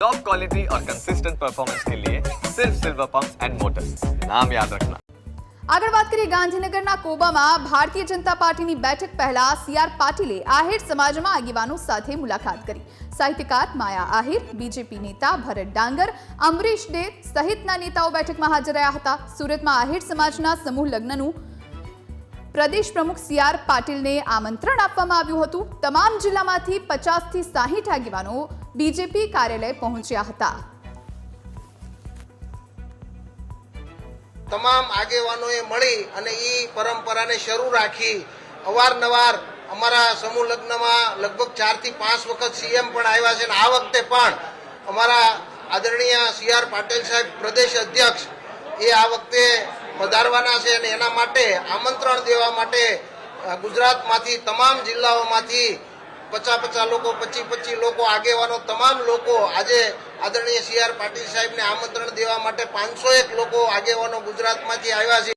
Top quality और consistent performance के लिए सिर्फ सिल्वर पंप्स एंड मोटर्स, नाम याद रखना। આગળ વાત કરીએ ગાંધીનગરના કોબામાં ભારતીય જનતા પાર્ટીની બેઠક પહેલા સીઆર પાટીલે આહિર સમાજમાં આગેવાનો સાથે મુલાકાત કરી। સાહિત્યકાર માયા આહિર, બીજેપી નેતા ભરત ડાંગર, અમરીશ ડેર સહિતના નેતાઓ બેઠકમાં હાજર રહ્યા હતા। સુરતમાં આહિર સમાજના સમૂહ લગ્નનું પ્રદેશ પ્રમુખ સીઆર પાટીલને આમંત્રણ આપવામાં આવ્યું હતું। તમામ જિલ્લામાંથી 50 થી 60 આગેવાનો બીજેપી કાર્યાલય પહોંચ્યા હતા। તમામ આગેવાનોએ મળી અને એ પરંપરાને શરૂ રાખી અવારનવાર અમારા સમૂહ લગ્નમાં લગભગ 4 થી 5 વખત સીએમ પણ આવ્યા છે અને આ વખતે પણ અમારા આદરણીય સીઆર પાટીલ સાહેબ પ્રદેશ અધ્યક્ષ એ આ વખતે પધારવાના છે અને એના માટે આમંત્રણ દેવા માટે ગુજરાતમાંથી તમામ જિલ્લાઓમાંથી 50 લોકો 25 લોકો આગેવાનો તમામ લોકો આજે આદરણીય સીઆર પાટીલ સાહેબને આમંત્રણ દેવા માટે 501 લોકો આગેવાનો ગુજરાતમાંથી આવ્યા છે।